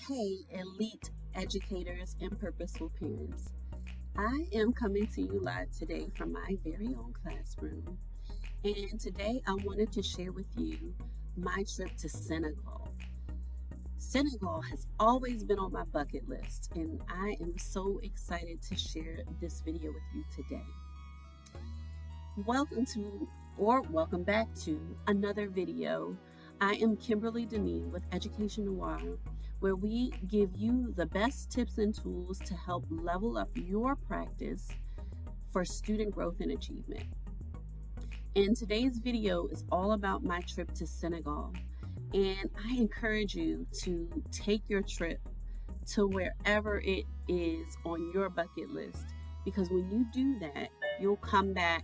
Hey, elite educators and purposeful parents. I am coming to you live today from my very own classroom. And today I wanted to share with you my trip to Senegal. Senegal has always been on my bucket list, and I am so excited to share this video with you today. Welcome back to another video. I am Kimberly Denis with Education Noir, where we give you the best tips and tools to help level up your practice for student growth and achievement. And today's video is all about my trip to Senegal. And I encourage you to take your trip to wherever it is on your bucket list, because when you do that, you'll come back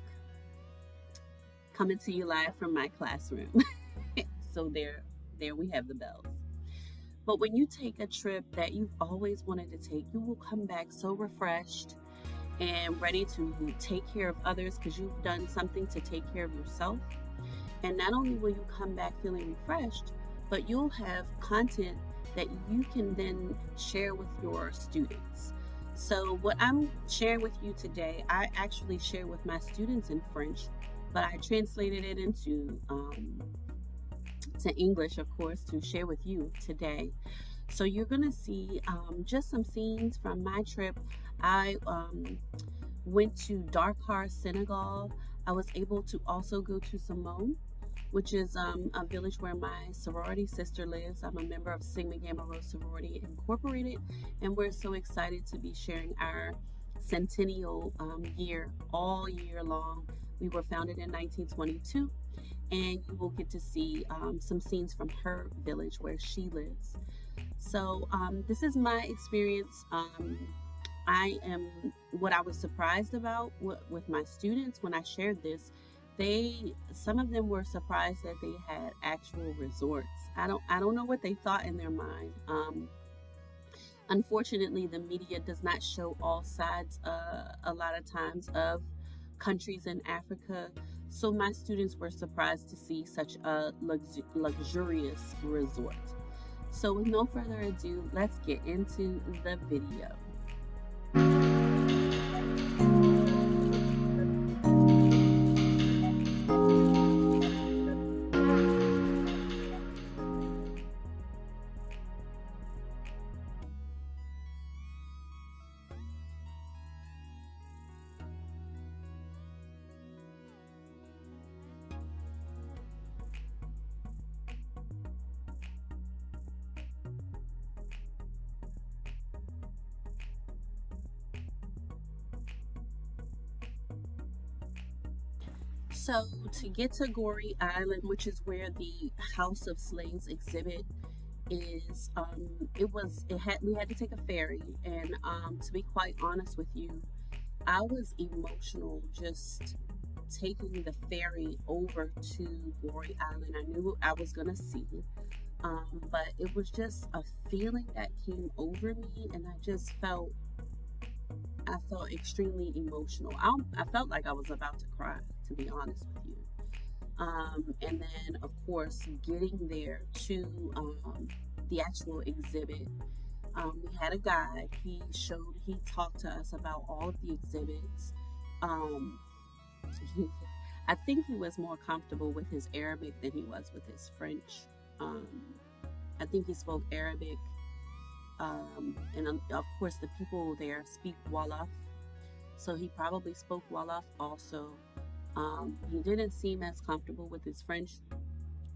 coming to you live from my classroom. So there we have the bells. But when you take a trip that you've always wanted to take, you will come back so refreshed and ready to take care of others because you've done something to take care of yourself. And not only will you come back feeling refreshed, but you'll have content that you can then share with your students. So what I'm sharing with you today, I actually share with my students in French, but I translated it into to English, of course, to share with you today. So you're going to see just some scenes from my trip. I went to Darkar, Senegal. I was able to also go to Simone, which is a village where my sorority sister lives. I'm a member of Sigma Gamma Rho Sorority Incorporated, and we're so excited to be sharing our centennial year all year long. We were founded in 1922, and you will get to see some scenes from her village where she lives. So this is my experience. What I was surprised about with my students when I shared this. Some of them were surprised that they had actual resorts. I don't know what they thought in their mind. Unfortunately, the media does not show all sides a lot of times of countries in Africa. So my students were surprised to see such a luxurious resort. So with no further ado, let's get into the video. So to get to Goree Island, which is where the House of Slaves exhibit is, we had to take a ferry, and to be quite honest with you, I was emotional just taking the ferry over to Goree Island. I knew I was gonna see, but it was just a feeling that came over me, and I felt extremely emotional. I felt like I was about to cry, to be honest with you. And then, of course, getting there to the actual exhibit, we had a guide. He talked to us about all of the exhibits. Um, he, I think he was more comfortable with his Arabic than he was with his French. Um, I think he spoke Arabic, and of course, the people there speak Wolof, so he probably spoke Wolof also. He didn't seem as comfortable with his French,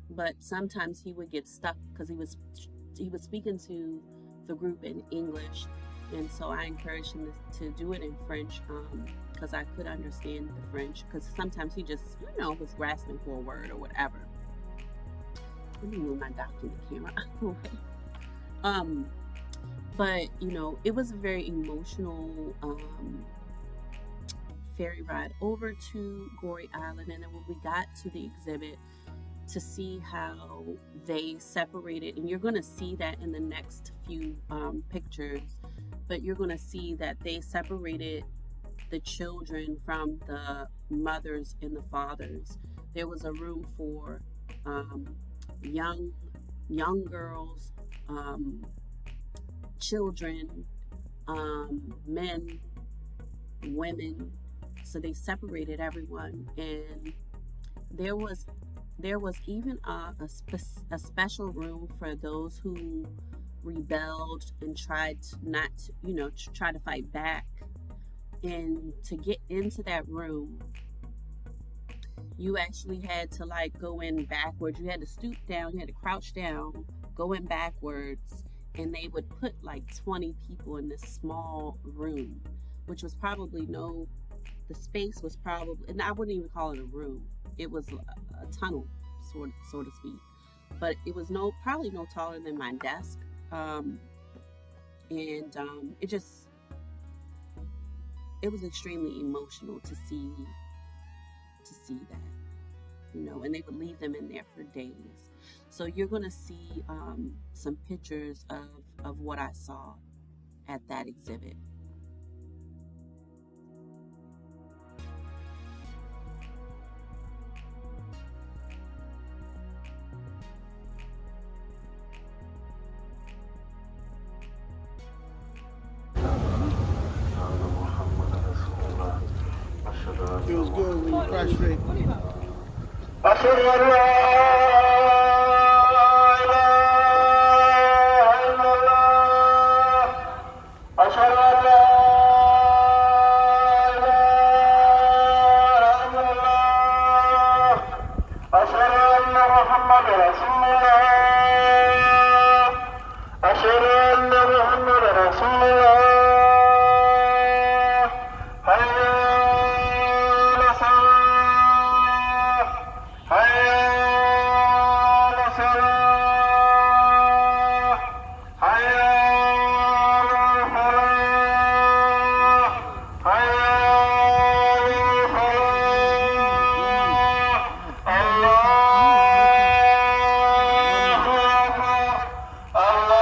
but sometimes he would get stuck because he was speaking to the group in English, and so I encouraged him to do it in French because I could understand the French. Because sometimes he just was grasping for a word or whatever. Let me move my document camera out of the way. But it was a very emotional ferry ride over to Goree Island, and then when we got to the exhibit to see how they separated, and you're going to see that in the next few pictures, but you're going to see that they separated the children from the mothers and the fathers. There was a room for young girls, children, men, women. So they separated everyone, and there was even a special room for those who rebelled and tried not to, try to fight back. And to get into that room, you actually had to like go in backwards. You had to stoop down, you had to crouch down, go in backwards, and they would put like 20 people in this small room, which was probably the space was probably, and I wouldn't even call it a room. It was a tunnel, so to speak. But it was probably no taller than my desk. It was extremely emotional to see that, and they would leave them in there for days. So you're going to see some pictures of what I saw at that exhibit. Feels good when you prostrate. أشهد أن لا إله إلا الله أشهد أن لا إله إلا الله أشهد أن محمدا رسول الله أشهد أن محمدا رسول الله حي على الصلاة حي على الصلاة حي على الفلاح حي على الفلاح الله أكبر الله.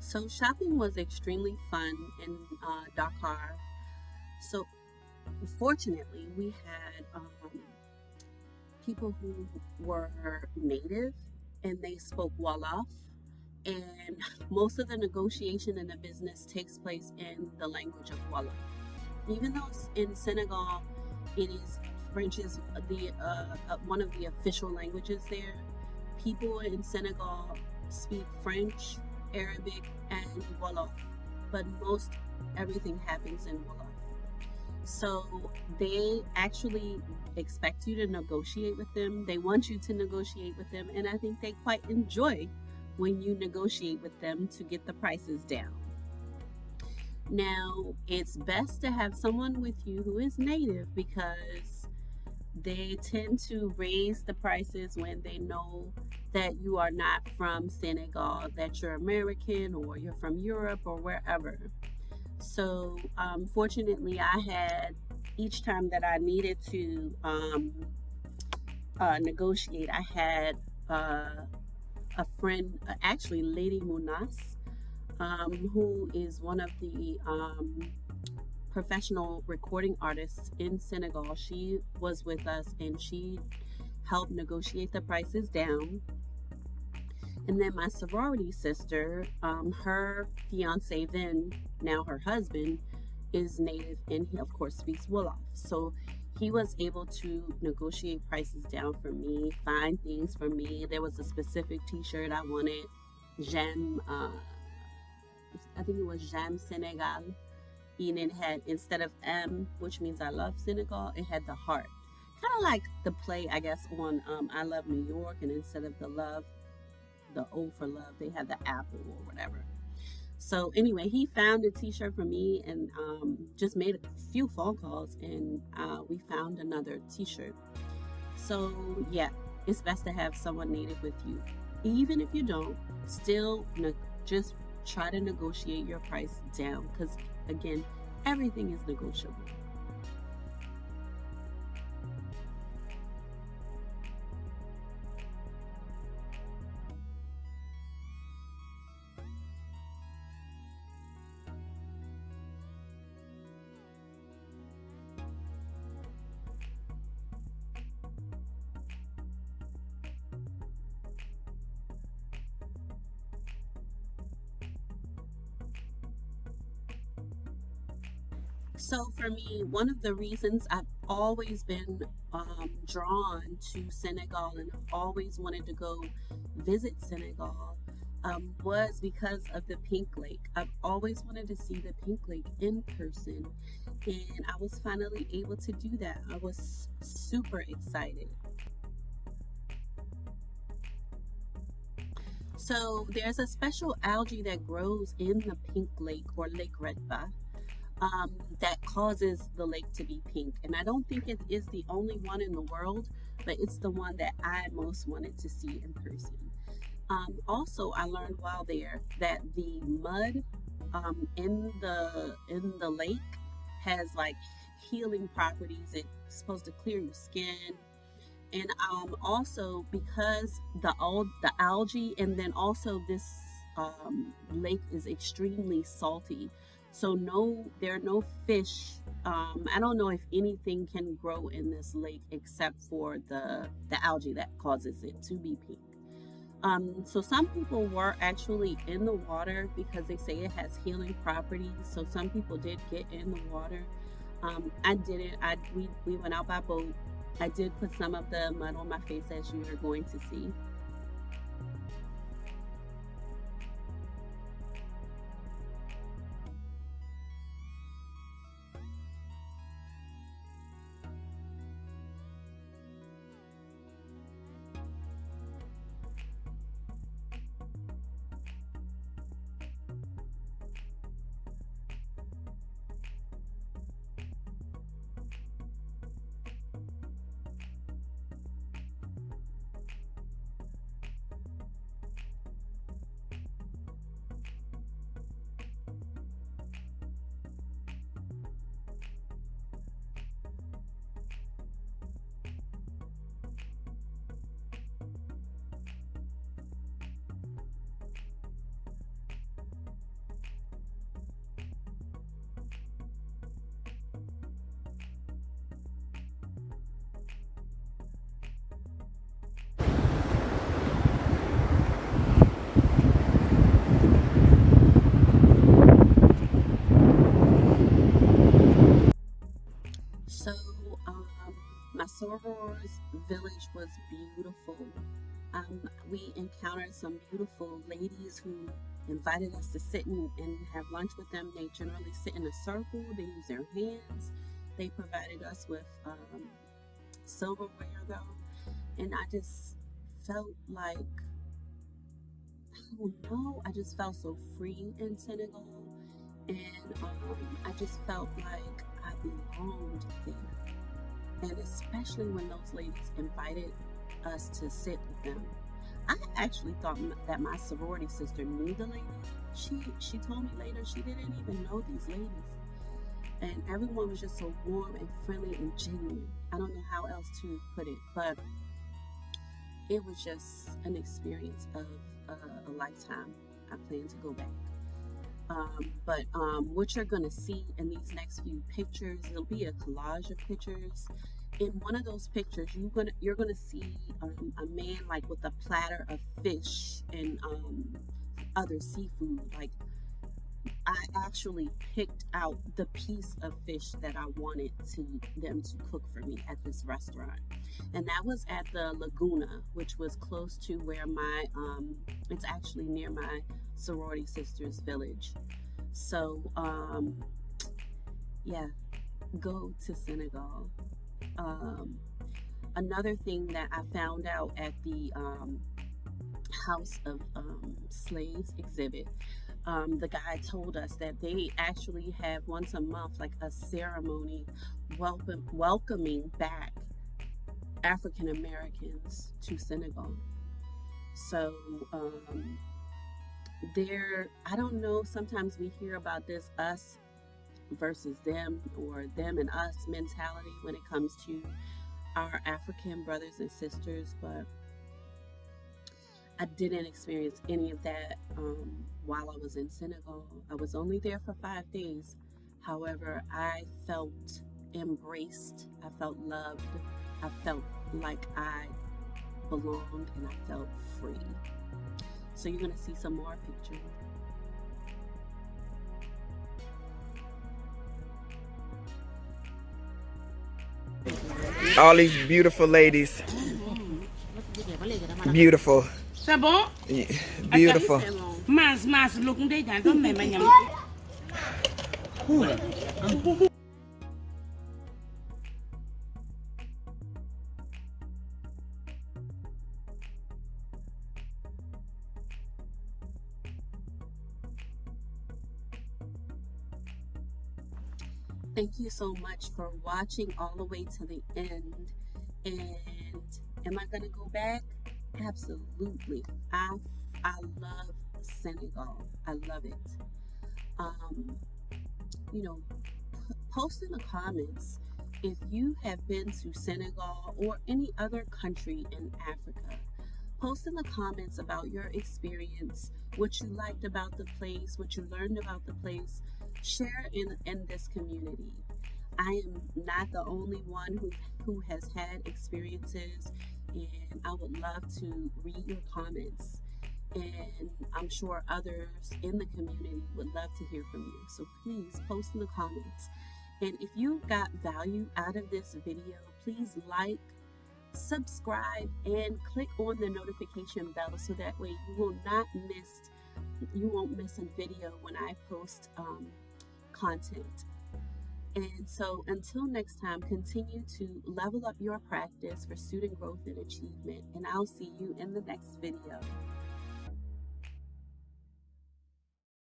So shopping was extremely fun in Dakar. So fortunately, we had people who were native and they spoke Wolof, and most of the negotiation in the business takes place in the language of Wolof. Even though in Senegal, French is one of the official languages there. People in Senegal speak French, Arabic, and Wolof, but most everything happens in Wolof. So they actually expect you to negotiate with them. They want you to negotiate with them, and I think they quite enjoy when you negotiate with them to get the prices down. Now, it's best to have someone with you who is native, because they tend to raise the prices when they know that you are not from Senegal, that you're American or you're from Europe or wherever. So fortunately, I had, each time that I needed to negotiate, I had a friend, actually Lady Munas, who is one of the professional recording artists in Senegal. She was with us and she helped negotiate the prices down. And then my sorority sister, her fiance then, now her husband, is native and he of course speaks Wolof. So he was able to negotiate prices down for me, find things for me. There was a specific t-shirt I wanted, J'aime, I think it was J'aime Senegal. And it had, instead of M, which means I love Senegal, it had the heart. Kind of like the play, I guess, on I Love New York, and instead of the love, the O for love, they had the apple or whatever. So anyway, he found a t-shirt for me and just made a few phone calls, and we found another t-shirt. So yeah, it's best to have someone native with you. Even if you don't, still just try to negotiate your price down, because again, everything is negotiable. So for me, one of the reasons I've always been drawn to Senegal and I've always wanted to go visit Senegal was because of the Pink Lake. I've always wanted to see the Pink Lake in person, and I was finally able to do that. I was super excited. So there's a special algae that grows in the Pink Lake or Lake Redba that causes the lake to be pink. And I don't think it is the only one in the world, but it's the one that I most wanted to see in person. Also, I learned while there that the mud in the lake has like healing properties. It's supposed to clear your skin, and also because the algae, and then also this lake is extremely salty, so there are no fish. I don't know if anything can grow in this lake except for the algae that causes it to be pink. So some people were actually in the water because they say it has healing properties. So some people did get in the water. I didn't. We went out by boat. I did put some of the mud on my face, as you are going to see. So, um, my soror's village was beautiful. We encountered some beautiful ladies who invited us to sit and have lunch with them. They generally sit in a circle, they use their hands. They provided us with silverware, though, and I just felt like, I don't know, I just felt so free in Senegal, and I just felt like I belonged there. And especially when those ladies invited us to sit with them. I actually thought that my sorority sister knew the ladies. She told me later she didn't even know these ladies. And everyone was just so warm and friendly and genuine. I don't know how else to put it, but it was just an experience of a lifetime. I plan to go back. But what you're going to see in these next few pictures, it'll be a collage of pictures. In one of those pictures, you're gonna see a man like with a platter of fish and other seafood. Like, I actually picked out the piece of fish that I wanted them to cook for me at this restaurant, and that was at the Laguna, which was close to where it's actually near my sorority sister's village. So yeah, go to Senegal. Um, Another thing that I found out at the House of Slaves exhibit, the guy told us that they actually have once a month like a ceremony welcoming back African Americans to Senegal. So I don't know, sometimes we hear about this us versus them or them and us mentality when it comes to our African brothers and sisters, but I didn't experience any of that while I was in Senegal. I was only there for 5 days. However, I felt embraced, I felt loved, I felt like I belonged, and I felt free. So you're going to see some more pictures. All these beautiful ladies. Beautiful. C'est bon? Yeah, beautiful. Mas look they don't me. Thank you so much for watching all the way to the end. And am I gonna go back? Absolutely. I love Senegal. I love it. You know, post in the comments if you have been to Senegal or any other country in Africa. Post in the comments about your experience, what you liked about the place, what you learned about the place. Share in this community. I am not the only one who has had experiences, and I would love to read your comments. And I'm sure others in the community would love to hear from you. So please post in the comments. And if you got value out of this video, please like, subscribe, and click on the notification bell so that way you won't miss a video when I post content. And so until next time, continue to level up your practice for student growth and achievement, and I'll see you in the next video.